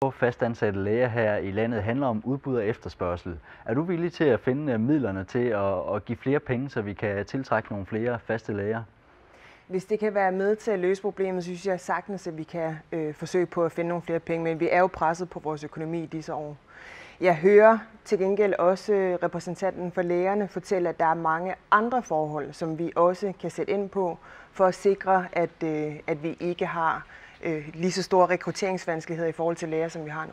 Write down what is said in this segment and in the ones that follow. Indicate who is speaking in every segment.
Speaker 1: på fastansatte læger her i landet handler om udbud og efterspørgsel. Er du villig til at finde midlerne til at give flere penge, så vi kan tiltrække nogle flere faste læger?
Speaker 2: Hvis det kan være med til at løse problemet, synes jeg sagtens, at vi kan forsøge på at finde nogle flere penge, men vi er jo presset på vores økonomi i disse år. Jeg hører til gengæld også repræsentanten for lægerne fortælle, at der er mange andre forhold, som vi også kan sætte ind på, for at sikre, at vi ikke har lige så store rekrutteringsvanskeligheder i forhold til læger, som vi har nu.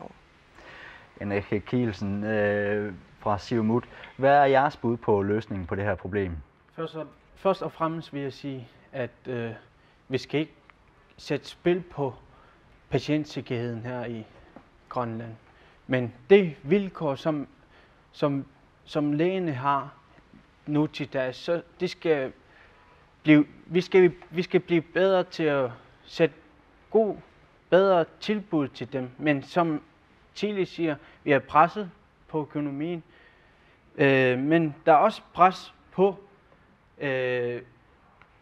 Speaker 1: Annette Kielsen fra Siumut. Hvad er jeres bud på løsningen på det her problem?
Speaker 3: Først og fremmest vil jeg sige, at vi skal ikke sætte spil på patientsikkerheden her i Grønland. Men det vilkår, som lægene har nu til dags, så vi skal blive bedre til at sætte bedre tilbud til dem. Men som Chile siger, vi er presset på økonomien. Men der er også pres på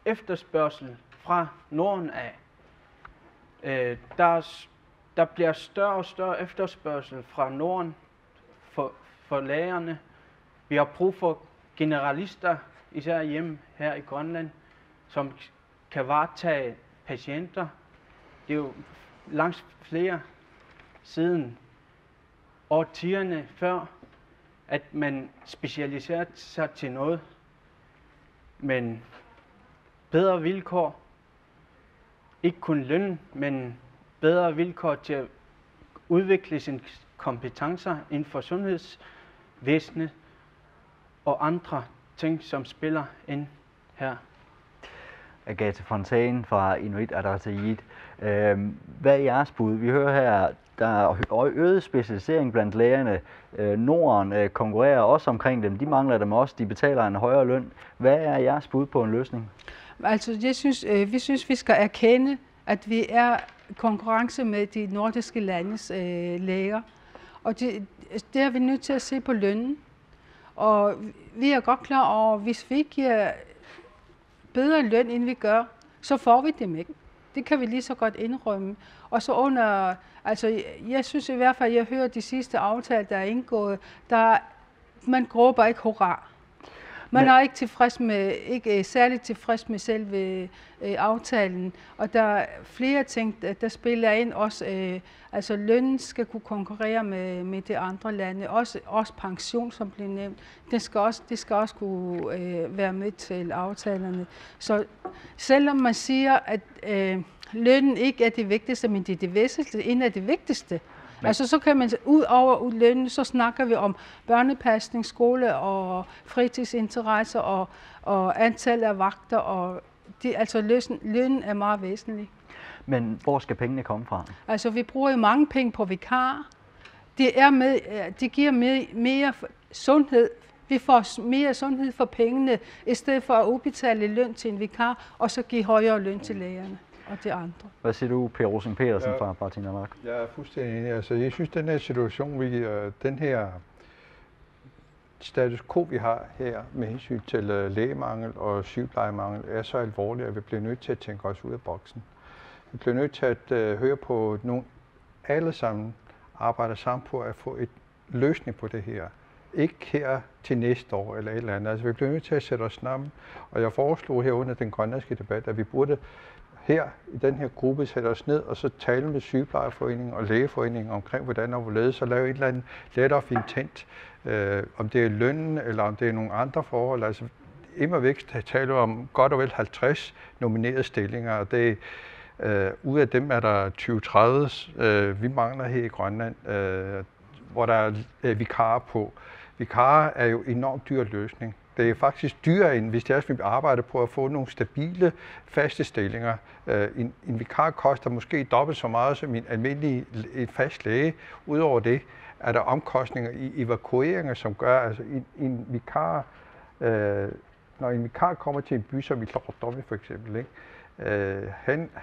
Speaker 3: efterspørgsel fra Norden af. Der bliver større og større efterspørgsel fra Norden for lægerne. Vi har brug for generalister, især hjemme her i Grønland, som kan varetage patienter. Det er jo langt flere siden årtierne før, at man specialiserede sig til noget. Men bedre vilkår, ikke kun løn, men bedre vilkår til at udvikle sine kompetencer inden for sundhedsvæsenet og andre ting, som spiller ind her.
Speaker 1: Agathe Fontane fra Inuit Ataqatigiit. Hvad er jeres bud? Vi hører her, der er øget specialisering blandt lægerne. Norden konkurrerer også omkring dem. De mangler dem også. De betaler en højere løn. Hvad er jeres bud på en løsning?
Speaker 4: Altså, vi synes, vi skal erkende, at vi er konkurrence med de nordiske landes læger. Og det er vi nødt til at se på lønnen. Og vi er godt klar over, at hvis vi giver bedre løn, end vi gør, så får vi dem ikke. Det kan vi lige så godt indrømme. Og så jeg synes i hvert fald, jeg hører de sidste aftaler, der er indgået, man råber ikke hurra. Man er ikke særligt tilfreds med selve aftalen, og der er flere ting, der spiller ind. Også lønnen skal kunne konkurrere med de andre lande. Også pension, som blev nævnt. Det skal også kunne være med til aftalerne. Så selvom man siger, at lønnen ikke er det vigtigste, men det er det væsentligste, en af det vigtigste. Altså så kan man ud over lønnen, så snakker vi om børnepasning, skole og fritidsinteresser og antal af vagter. Og lønnen er meget væsentlig.
Speaker 1: Men hvor skal pengene komme fra? Altså
Speaker 4: vi bruger jo mange penge på vikarer. Det giver mere sundhed. Vi får mere sundhed for pengene, i stedet for at udbetale løn til en vikar, og så give højere løn til lægerne og de andre.
Speaker 1: Hvad siger du, Per Rosing Petersen fra Partiinanak?
Speaker 5: Jeg er fuldstændig enig. Altså, jeg synes, den her situation, den her status quo, vi har her med hensyn til lægemangel og sygeplejemangel, er så alvorlig, at vi bliver nødt til at tænke os ud af boksen. Vi bliver nødt til at høre på nogen, alle sammen arbejder sammen på at få et løsning på det her. Ikke her til næste år eller et eller andet. Altså, vi bliver nødt til at sætte os sammen, og jeg foreslog her under den grønlandske debat, at vi burde her i den her gruppe sætte os ned og så tale med sygeplejerforeningen og lægeforeningen omkring, hvordan og hvorledes, og lave et eller andet let of intent, om det er lønnen eller om det er nogle andre forhold. Altså, immer væk taler om godt og vel 50 nominerede stillinger, og det ud af dem er der 20-30, vi mangler her i Grønland, hvor der er vikarer på. Vikarer er jo en enormt dyr løsning. Det er faktisk dyrere, end hvis vi arbejder på at få nogle stabile, faste stillinger. En vikar koster måske dobbelt så meget som en fast læge. Udover det er der omkostninger i evakueringer, som gør, altså en vikar, når en vikar kommer til en by som i Tlaqortoq for eksempel, ikke?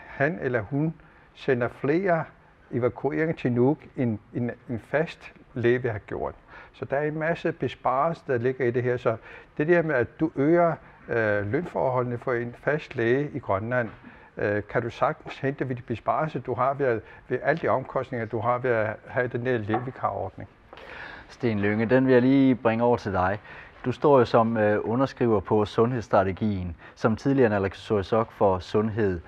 Speaker 5: Han eller hun sender flere evakueringer til Nuuk, end en fast læge vil have gjort. Så der er en masse besparelser, der ligger i det her. Så det der med, at du øger lønforholdene for en fast læge i Grønland, kan du sagtens hente ved de besparelser, du har ved alle de omkostninger, du har ved at have den der levevikarordning.
Speaker 1: Sten Lynge, den vil jeg lige bringe over til dig. Du står jo som underskriver på sundhedsstrategien, som tidligere naalakkersuisoq for sundhed.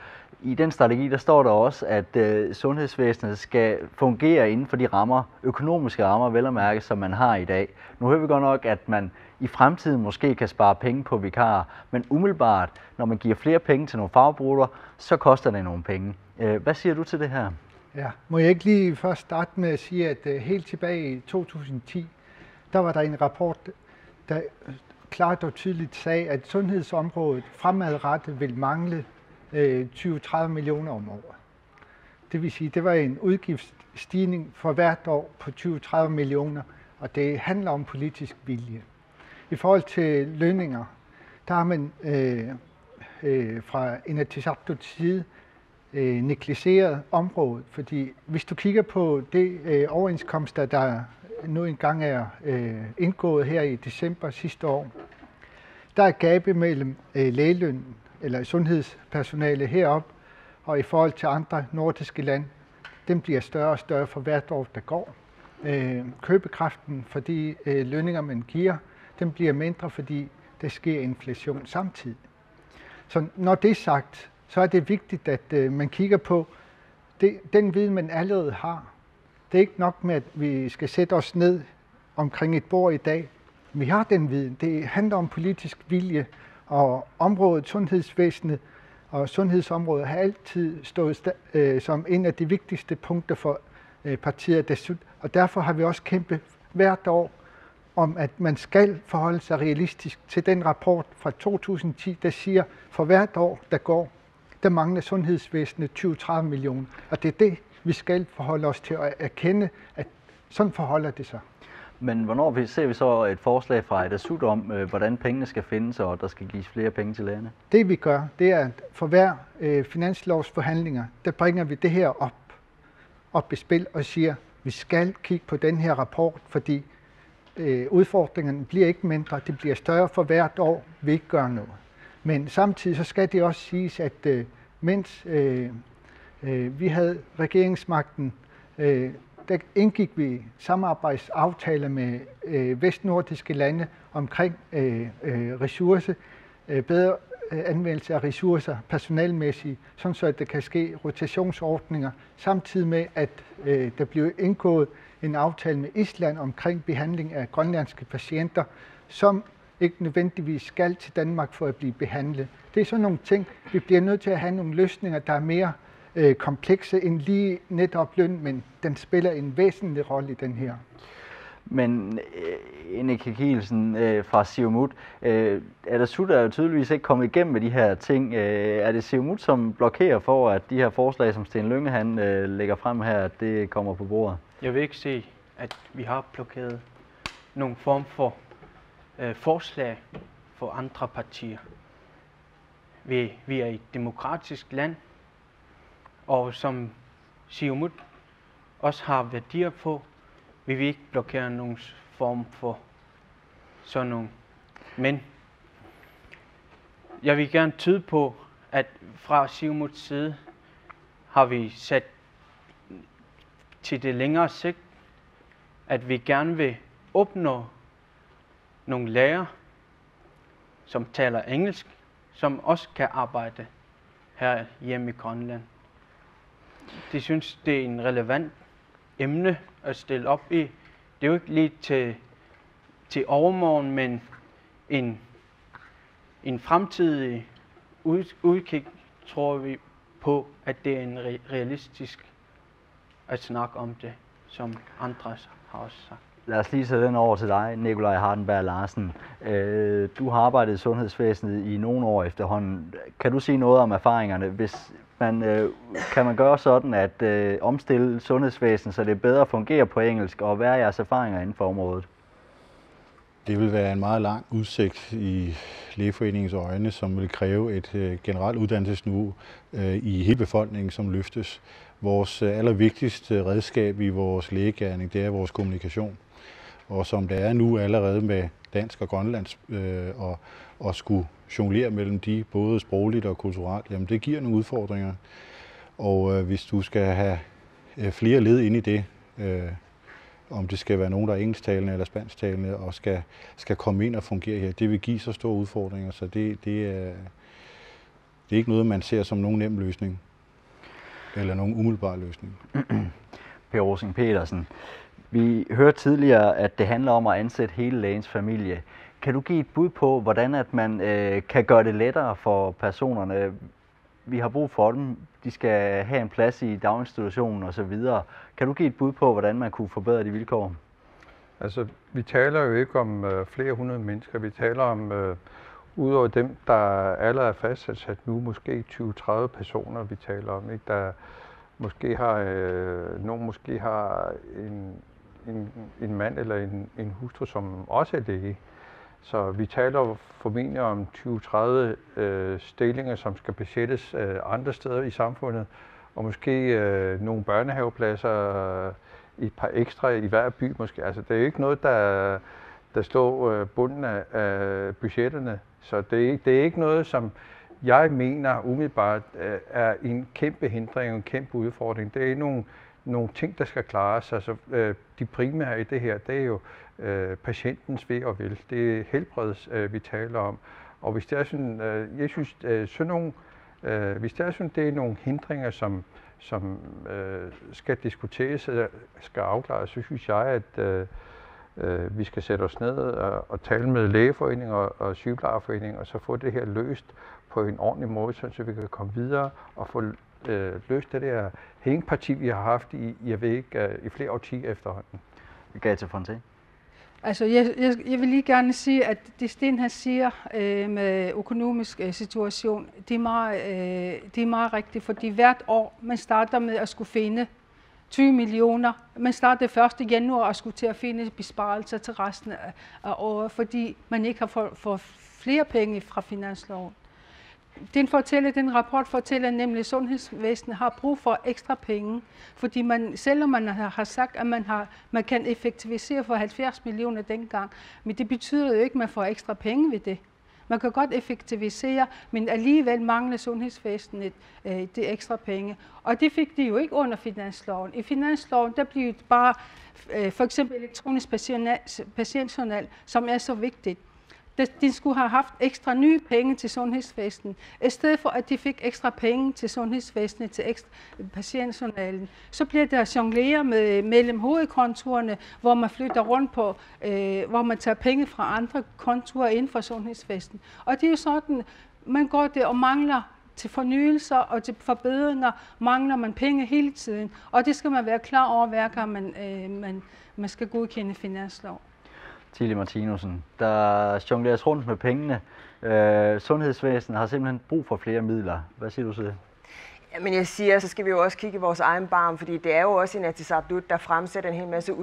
Speaker 1: I den strategi der står der også, at sundhedsvæsenet skal fungere inden for de rammer, økonomiske rammer, vel at mærke, som man har i dag. Nu hører vi godt nok, at man i fremtiden måske kan spare penge på vikarer, men umiddelbart, når man giver flere penge til nogle fagbruger, så koster det nogle penge. Hvad siger du til det her?
Speaker 6: Ja, må jeg ikke lige først starte med at sige, at helt tilbage i 2010, der var der en rapport, der klart og tydeligt sagde, at sundhedsområdet fremadrettet vil mangle 20-30 millioner om året. Det vil sige, det var en udgiftsstigning for hvert år på 20-30 millioner, og det handler om politisk vilje. I forhold til lønninger, der har man fra Inatsisartuts side negligeret området, fordi hvis du kigger på det overenskomster, der nu engang er indgået her i december sidste år, der er gabet mellem lægelønnen eller sundhedspersonale heroppe og i forhold til andre nordiske lande, den bliver større og større for hvert år, der går. Købekraften for de lønninger, man giver, den bliver mindre, fordi der sker inflation samtidig. Så når det er sagt, så er det vigtigt, at man kigger på den viden, man allerede har. Det er ikke nok med, at vi skal sætte os ned omkring et bord i dag. Vi har den viden. Det handler om politisk vilje, og området, sundhedsvæsenet og sundhedsområdet har altid stået som en af de vigtigste punkter for partiet Atassut. Og derfor har vi også kæmpet hvert år om, at man skal forholde sig realistisk til den rapport fra 2010, der siger, for hvert år, der går, der mangler sundhedsvæsenet 20-30 millioner. Og det er det, vi skal forholde os til at erkende, at sådan forholder det sig.
Speaker 1: Men hvornår ser vi så et forslag fra Atassut om, hvordan pengene skal findes, og der skal gives flere penge til lægerne?
Speaker 6: Det vi gør, det er, at for hver finanslovsforhandlinger, der bringer vi det her op i spil og siger, vi skal kigge på den her rapport, fordi udfordringerne bliver ikke mindre, det bliver større for hvert år, vi ikke gør noget. Men samtidig så skal det også siges, at mens vi havde regeringsmagten, der indgik vi samarbejdsaftaler med vestnordiske lande omkring ressourcer, bedre anvendelse af ressourcer personalmæssigt, sådan så at der kan ske rotationsordninger, samtidig med at der blev indgået en aftale med Island omkring behandling af grønlandske patienter, som ikke nødvendigvis skal til Danmark for at blive behandlet. Det er sådan nogle ting, vi bliver nødt til at have nogle løsninger, der er mere komplekse end lige netop løn, men den spiller en væsentlig rolle i den her.
Speaker 1: Men Enike Kielsen fra Siumut, Atassut er jo tydeligvis ikke kommet igennem med de her ting. Er det Siumut, som blokerer for, at de her forslag, som Sten Lynge han lægger frem her, at det kommer på bordet?
Speaker 3: Jeg vil ikke se, at vi har blokeret nogen form for forslag for andre partier. Vi er et demokratisk land, og som Siumut også har værdier på, vi vil ikke blokere nogen form for sådan nogle. Men jeg vil gerne tyde på, at fra Siumuts side har vi sat til det længere sigt, at vi gerne vil opnå nogle lærere, som taler engelsk, som også kan arbejde her hjemme i Grønland. De synes, det er en relevant emne at stille op i. Det er jo ikke lige til overmorgen, men en fremtidig udkig tror vi på, at det er en realistisk at snakke om det, som andre har også sagt.
Speaker 1: Lad os lige sætte den over til dig, Nikolaj Hardenberg Larsen. Du har arbejdet i sundhedsvæsenet i nogle år efterhånden. Kan du sige noget om erfaringerne? Kan man gøre sådan, at omstille sundhedsvæsenet, så det bedre fungerer på engelsk, og hvad er jeres erfaringer inden for området?
Speaker 7: Det vil være en meget lang udsigt i Lægeforeningens øjne, som vil kræve et generelt uddannelsesniveau i hele befolkningen, som løftes. Vores allervigtigste redskab i vores lægegerning, det er vores kommunikation. Og som det er nu allerede med dansk og grønlandsk, og skulle jonglere mellem de, både sprogligt og kulturelt, jamen det giver nogle udfordringer. Og hvis du skal have flere led ind i det, om det skal være nogen, der er engelsktalende eller spansktalende, og skal komme ind og fungere her, det vil give så store udfordringer, så det er ikke noget, man ser som nogen nem løsning, eller nogen umiddelbar løsning.
Speaker 1: Per Rosing Petersen, vi hørte tidligere, at det handler om at ansætte hele lægens familie. Kan du give et bud på, hvordan at man kan gøre det lettere for personerne? Vi har brug for dem, de skal have en plads i daginstitutionen osv. Kan du give et bud på, hvordan man kunne forbedre de vilkår?
Speaker 5: Altså, vi taler jo ikke om flere hundrede mennesker. Vi taler om, udover dem, der allerede er fastsat nu, måske 20-30 personer, vi taler om. Ikke? Der måske har, nogen måske har en mand eller en hustru, som også er læge. Så vi taler formentlig om 20-30 stillinger, som skal besættes andre steder i samfundet, og måske nogle børnehavepladser, et par ekstra i hver by måske. Altså det er ikke noget, der står bunden af budgetterne, så det er ikke noget, som jeg mener umiddelbart er en kæmpe hindring og en kæmpe udfordring. Det er nogle ting, der skal klares. Altså de primære i det her, det er jo patientens ve og vel. Det er helbred, vi taler om. Og hvis det er sådan, jeg synes, hvis det er sådan, det er nogle hindringer, som skal diskuteres, skal afklares, så synes jeg, at vi skal sætte os ned og tale med lægeforeninger og sygeplejerforeninger, og så få det her løst på en ordentlig måde, så vi kan komme videre og få løst det der hængeparti, vi har haft i flere årtier efterhånden.
Speaker 1: Agathe Fontaine.
Speaker 4: Altså, jeg vil lige gerne sige, at det Sten her siger med økonomisk situation, det er meget rigtigt, fordi hvert år, man starter med at skulle finde 20 millioner. Man starter 1. januar og skulle til at finde besparelser til resten af året, fordi man ikke har fået flere penge fra finansloven. Den rapport fortæller nemlig, at sundhedsvæsenet har brug for ekstra penge, fordi selvom man har sagt, at man kan effektivisere for 70 millioner dengang, men det betyder jo ikke, at man får ekstra penge ved det. Man kan godt effektivisere, men alligevel mangler sundhedsvæsenet de ekstra penge. Og det fik de jo ikke under finansloven. I finansloven, der blev det bare for eksempel elektronisk patientjournal, som er så vigtigt. De skulle have haft ekstra nye penge til sundhedsvæsenet. I stedet for, at de fik ekstra penge til sundhedsvæsenet, til ekstra patientjournalen, så bliver der jongleret mellem hovedkontorerne, hvor man flytter rundt på, hvor man tager penge fra andre kontorer inden for sundhedsvæsenet. Og det er jo sådan, man går der og mangler til fornyelser og til forbedringer, mangler man penge hele tiden. Og det skal man være klar over, hver gang man skal godkende finanslov.
Speaker 1: Tilly Martinussen, der jongleres rundt med pengene. Sundhedsvæsenet har simpelthen brug for flere midler. Hvad siger du til det?
Speaker 2: Men jeg siger, så skal vi jo også kigge i vores egen barm, fordi det er jo også Inatsisartut, der fremsætter en hel masse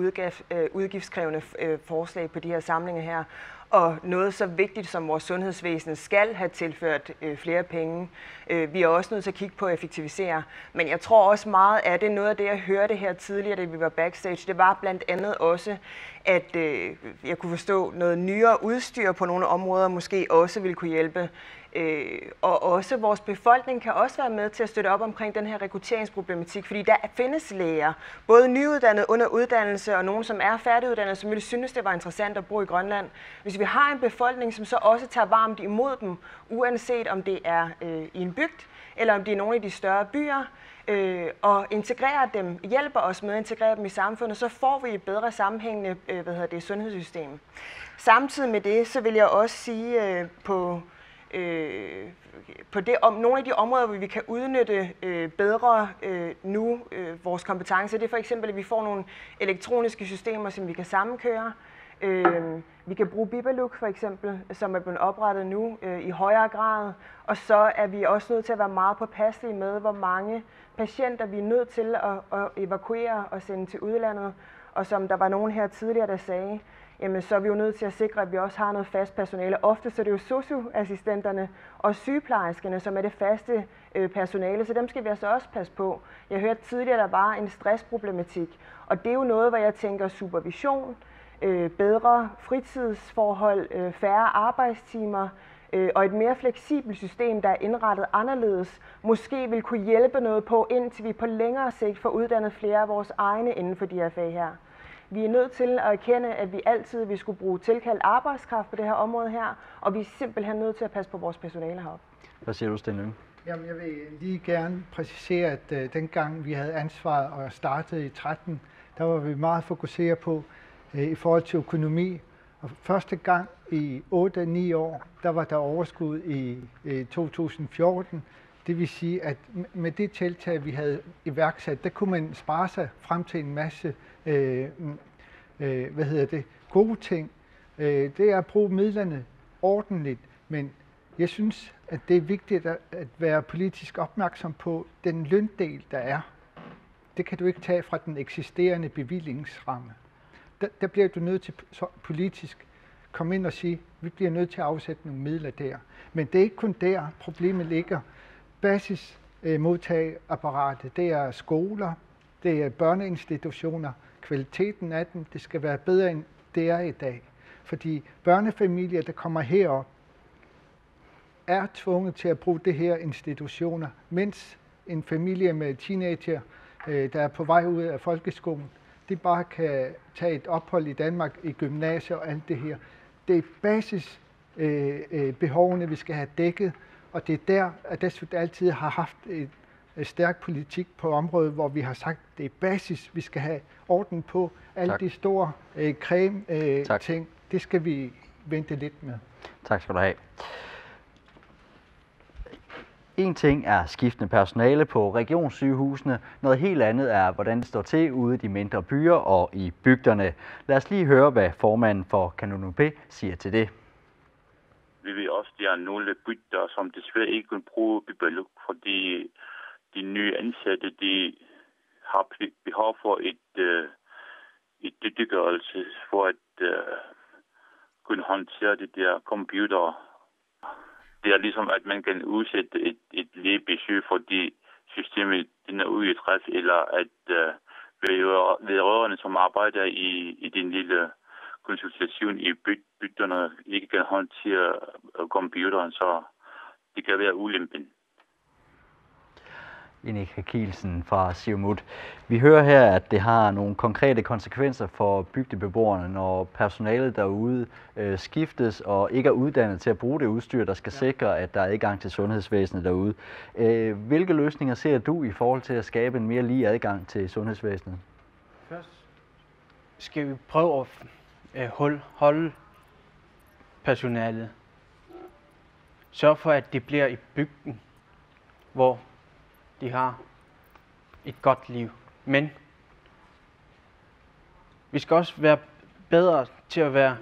Speaker 2: udgiftskrævende forslag på de her samlinger her. Og noget så vigtigt som vores sundhedsvæsen skal have tilført flere penge. Vi er også nødt til at kigge på at effektivisere. Men jeg tror også meget af det, noget af det jeg hørte her tidligere, da vi var backstage, det var blandt andet også, at jeg kunne forstå noget nyere udstyr på nogle områder måske også ville kunne hjælpe. Og også vores befolkning kan også være med til at støtte op omkring den her rekrutteringsproblematik, fordi der findes læger, både nyuddannede under uddannelse og nogen, som er færdiguddannede, som ville synes, det var interessant at bo i Grønland. Hvis vi har en befolkning, som så også tager varmt imod dem, uanset om det er i en bygd, eller om det er nogle af de større byer, og integrerer dem, hjælper os med at integrere dem i samfundet, så får vi et bedre sammenhængende sundhedssystem. Samtidig med det, så vil jeg også sige på nogle af de områder, hvor vi kan udnytte bedre vores kompetencer. Det er for eksempel, at vi får nogle elektroniske systemer, som vi kan sammenkøre. Vi kan bruge Bibaluk for eksempel, som er blevet oprettet nu i højere grad. Og så er vi også nødt til at være meget påpasselige med, hvor mange patienter vi er nødt til at evakuere og sende til udlandet. Og som der var nogen her tidligere, der sagde, jamen så er vi jo nødt til at sikre, at vi også har noget fast personale. Ofte så er det jo socioassistenterne og sygeplejerskerne, som er det faste personale, så dem skal vi altså også passe på. Jeg hørte tidligere, at der var en stressproblematik, og det er jo noget, hvor jeg tænker supervision, bedre fritidsforhold, færre arbejdstimer, og et mere fleksibelt system, der er indrettet anderledes, måske vil kunne hjælpe noget på, indtil vi på længere sigt får uddannet flere af vores egne inden for de her fag her. Vi er nødt til at erkende, at vi altid vil skulle bruge tilkaldt arbejdskraft på det her område her, og vi er simpelthen nødt til at passe på vores personale heroppe.
Speaker 1: Hvad siger du, Sten Lyng?
Speaker 6: Jamen, jeg vil lige gerne præcisere, at dengang vi havde ansvaret og startede i 13, der var vi meget fokuseret på i forhold til økonomi. Og første gang i 8-9 år, der var der overskud i 2014. Det vil sige, at med det tiltag, vi havde iværksat, der kunne man spare sig frem til en masse gode ting. Det er at bruge midlerne ordentligt, men jeg synes, at det er vigtigt at være politisk opmærksom på den løndel, der er. Det kan du ikke tage fra den eksisterende bevillingsramme. Der bliver du nødt til politisk komme ind og sige, at vi bliver nødt til at afsætte nogle midler der. Men det er ikke kun der, problemet ligger. Basismodtageapparatet, det er skoler, det er børneinstitutioner, kvaliteten af dem, det skal være bedre end det er i dag. Fordi børnefamilier, der kommer herop, er tvunget til at bruge det her institutioner, mens en familie med teenager, der er på vej ud af folkeskolen, de bare kan tage et ophold i Danmark i gymnasiet og alt det her. Det er basisbehovene, vi skal have dækket, og det er der, at DESFUT altid har haft et stærk politik på området, hvor vi har sagt, at det er basis, vi skal have orden på. Alle de store creme-ting, det skal vi vente lidt med.
Speaker 1: Tak skal du have. En ting er skiftende personale på regionssygehusene, noget helt andet er, hvordan det står til ude i de mindre byer og i bygderne. Lad os lige høre, hvad formanden for KNUP siger til det.
Speaker 8: Vi vil også, der er nogle bygder, som desværre ikke kan bruge Bibeluk, fordi de nye ansatte, de har behov for et dygtiggørelse for at kunne håndtere det der computer. Det er ligesom, at man kan udsætte et lægebesøg, fordi systemet den er ude i træf, eller at vedrørende, som arbejder i den lille konsultation i bygderne, ikke kan håndtere computeren, så det kan være ulempen.
Speaker 1: Enika Kielsen fra Siumut. Vi hører her, at det har nogle konkrete konsekvenser for bygdebeboerne, når personalet derude skiftes og ikke er uddannet til at bruge det udstyr, der skal sikre, at der er adgang til sundhedsvæsenet derude. Hvilke løsninger ser du i forhold til at skabe en mere lige adgang til sundhedsvæsenet?
Speaker 3: Først skal vi prøve at holde personalet. Sørg for, at det bliver i bygden, hvor de har et godt liv. Men vi skal også være bedre til at være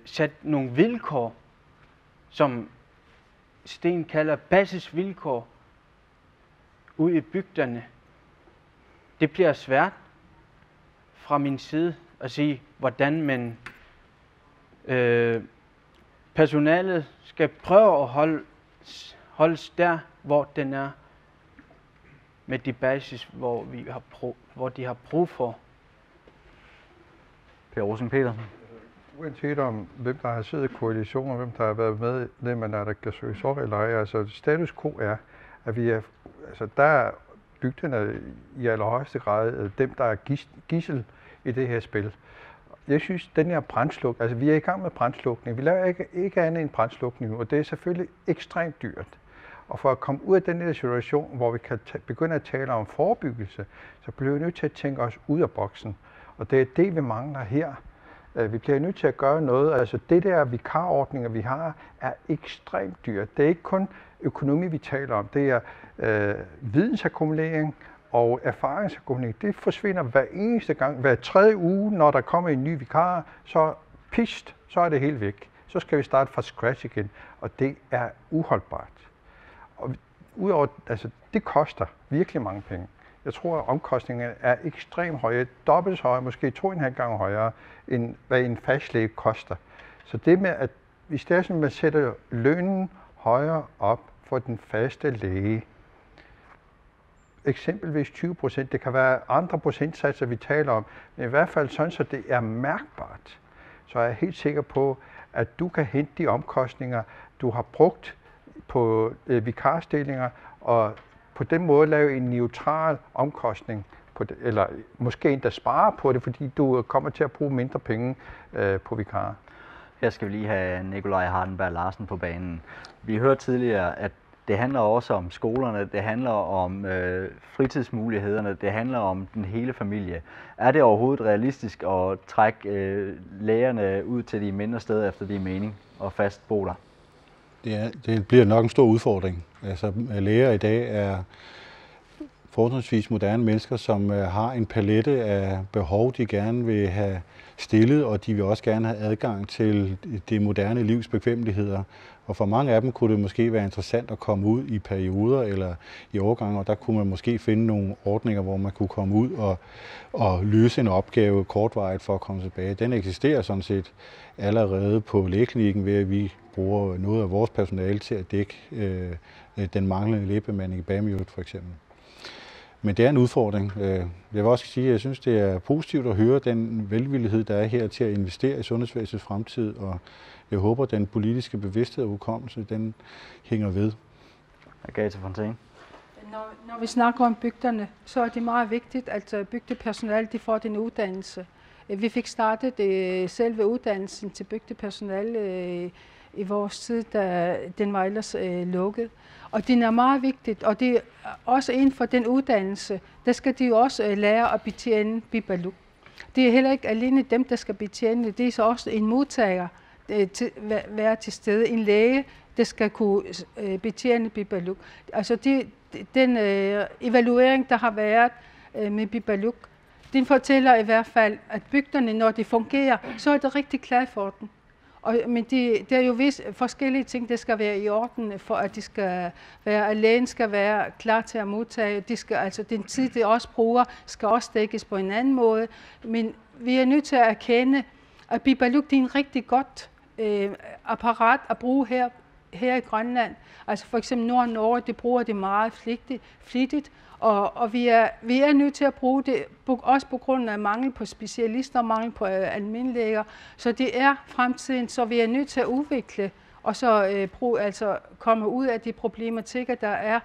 Speaker 3: sat nogle vilkår, som Sten kalder basisvilkår, ud i bygderne. Det bliver svært fra min side at sige, hvordan man personalet skal prøve at holdes der, hvor den er, med de basis, hvor de har brug for.
Speaker 1: Per Rosen Petersen.
Speaker 5: Uanset om hvem der har siddet i koalitioner, hvem der har været medlemmer, der kan søge så eller ej, altså status quo er, at vi er, altså der er bygderne i allerhøjeste grad dem, der er gidsel i det her spil. Jeg synes, den her brandslukning, altså vi er i gang med brandslukning, vi laver ikke andet end brandslukning, og det er selvfølgelig ekstremt dyrt. Og for at komme ud af den her situation, hvor vi kan begynde at tale om forebyggelse, så bliver vi nødt til at tænke os ud af boksen. Og det er det, vi mangler her. Vi bliver nødt til at gøre noget. Altså det der vikarordninger, vi har, er ekstremt dyrt. Det er ikke kun økonomi, vi taler om. Det er vidensakkumulering og erfaringsakkumulering. Det forsvinder hver eneste gang. Hver tredje uge, når der kommer en ny vikar, så så er det helt væk. Så skal vi starte fra scratch igen. Og det er uholdbart. Og udover, altså det koster virkelig mange penge. Jeg tror, at omkostningerne er ekstremt høje, dobbelt så høje, måske 2,5 gange højere, end hvad en fastlæge koster. Så det med, at hvis det er sådan, at man sætter lønnen højere op for den faste læge, eksempelvis 20%, det kan være andre procentsatser, vi taler om, men i hvert fald sådan, så det er mærkbart, så er jeg helt sikker på, at du kan hente de omkostninger, du har brugt på vikarstillinger, og på den måde lave en neutral omkostning, på det, eller måske endda spare på det, fordi du kommer til at bruge mindre penge på vikarer.
Speaker 1: Her skal vi lige have Nikolaj Hardenberg Larsen på banen. Vi hørte tidligere, at det handler også om skolerne, det handler om fritidsmulighederne, det handler om den hele familie. Er det overhovedet realistisk at trække lærerne ud til de mindre steder efter de mening og fast bo der?
Speaker 7: Det bliver nok en stor udfordring. Altså, læger i dag er forholdsvis moderne mennesker, som har en palette af behov, de gerne vil have stillet, og de vil også gerne have adgang til det moderne livs bekvemmeligheder. Og for mange af dem kunne det måske være interessant at komme ud i perioder eller i overgange, og der kunne man måske finde nogle ordninger, hvor man kunne komme ud og løse en opgave kortvarigt for at komme tilbage. Den eksisterer sådan set allerede på lægeklinikken, ved at vi bruger noget af vores personale til at dække den manglende lægebemanding i bagmiljøet for eksempel. Men det er en udfordring. Jeg vil også sige, at jeg synes, det er positivt at høre den velvillighed, der er her til at investere i sundhedsvæsenets fremtid, og jeg håber, at den politiske bevidsthed og hukommelse, den hænger ved.
Speaker 1: Agathe Fontaine.
Speaker 4: Når vi snakker om bygderne, så er det meget vigtigt, at bygdepersonale de får den uddannelse. Vi fik startet selve uddannelsen til bygdepersonale i vores tid, da den var ellers lukket. Og det er meget vigtigt, og det er også inden for den uddannelse, der skal de jo også lære at betjene Bibaluk. Det er heller ikke alene dem, der skal betjene, det er så også en modtager, være til stede, en læge, der skal kunne betjene Bibaluk. Altså den evaluering, der har været med Bibaluk, den fortæller i hvert fald, at bygderne, når de fungerer, så er det rigtig glad for den. Men det er jo vist forskellige ting, der skal være i orden, for at de skal være, at lægen skal være klar til at modtage. De skal, altså den tid, de også bruger, skal også dækkes på en anden måde. Men vi er nødt til at erkende, at Bibaluk er en rigtig godt apparat at bruge her i Grønland. Altså for eksempel Nord-Norge, det bruger det meget flittigt. Og vi er nødt til at bruge det, også på grund af mangel på specialister, mangel på almindelæger. Så det er fremtiden, så vi er nødt til at udvikle, og så komme ud af de problematikker, der er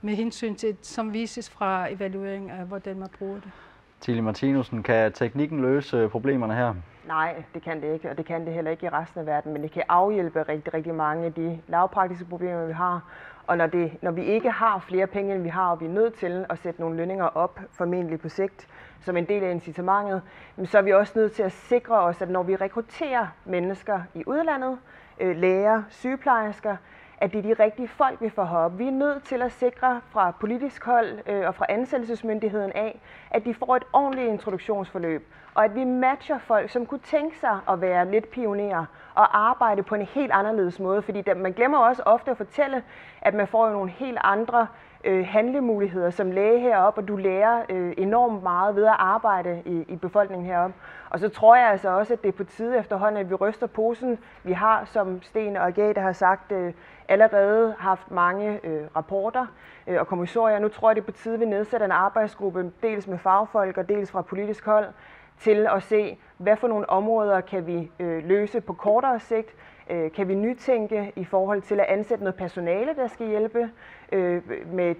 Speaker 4: med hensyn til, som vises fra evaluering af, hvordan man bruger det.
Speaker 1: Tilly Martinussen, kan teknikken løse problemerne her?
Speaker 2: Nej, det kan det ikke, og det kan det heller ikke i resten af verden, men det kan afhjælpe rigtig, rigtig mange af de lavpraktiske problemer, vi har. Og når vi ikke har flere penge, end vi har, og vi er nødt til at sætte nogle lønninger op, formentlig på sigt, som en del af incitamentet, så er vi også nødt til at sikre os, at når vi rekrutterer mennesker i udlandet, læger, sygeplejersker, at det er de rigtige folk, vi får herop. Vi er nødt til at sikre fra politisk hold og fra ansættelsesmyndigheden af, at de får et ordentligt introduktionsforløb, og at vi matcher folk, som kunne tænke sig at være lidt pionerer og arbejde på en helt anderledes måde. Fordi man glemmer også ofte at fortælle, at man får jo nogle helt andre handlemuligheder som læge heroppe, og du lærer enormt meget ved at arbejde i befolkningen heroppe. Og så tror jeg altså også, at det er på tide efterhånden, at vi ryster posen. Vi har, som Sten og Agathe har sagt, allerede haft mange rapporter og kommissorier. Nu tror jeg, det er på tide, at vi nedsætter en arbejdsgruppe, dels med fagfolk og dels fra politisk hold, til at se, hvad for nogle områder kan vi løse på kortere sigt. Kan vi nytænke i forhold til at ansætte noget personale, der skal hjælpe med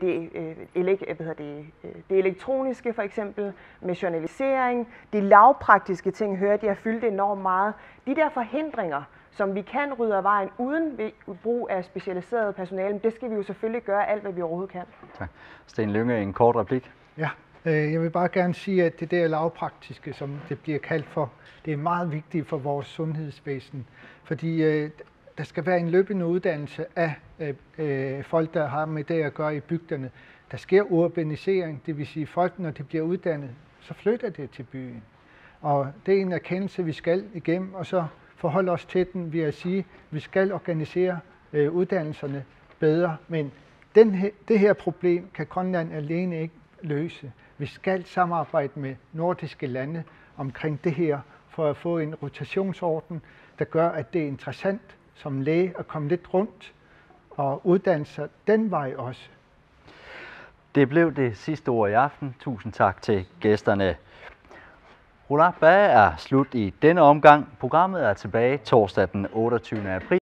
Speaker 2: det elektroniske for eksempel, med journalisering. De lavpraktiske ting, hørte jeg, fyldte enormt meget. De der forhindringer, som vi kan rydde af vejen uden brug af specialiseret personale, det skal vi jo selvfølgelig gøre alt, hvad vi overhovedet kan.
Speaker 1: Tak. Sten Lynge, en kort replik.
Speaker 6: Ja, jeg vil bare gerne sige, at det der lavpraktiske, som det bliver kaldt for, det er meget vigtigt for vores sundhedsvæsen, fordi der skal være en løbende uddannelse af folk, der har med det at gøre i bygderne. Der sker urbanisering, det vil sige, at folk, når de bliver uddannet, så flytter det til byen. Og det er en erkendelse, vi skal igennem, og så forholde os til den ved at sige, at vi skal organisere uddannelserne bedre. Men det her problem kan Grønland alene ikke løse. Vi skal samarbejde med nordiske lande omkring det her, for at få en rotationsorden, der gør, at det er interessant som læge at komme lidt rundt og uddanne sig den vej også.
Speaker 1: Det blev det sidste ord i aften. Tusind tak til gæsterne. Roulade er slut i denne omgang. Programmet er tilbage torsdag den 28. april.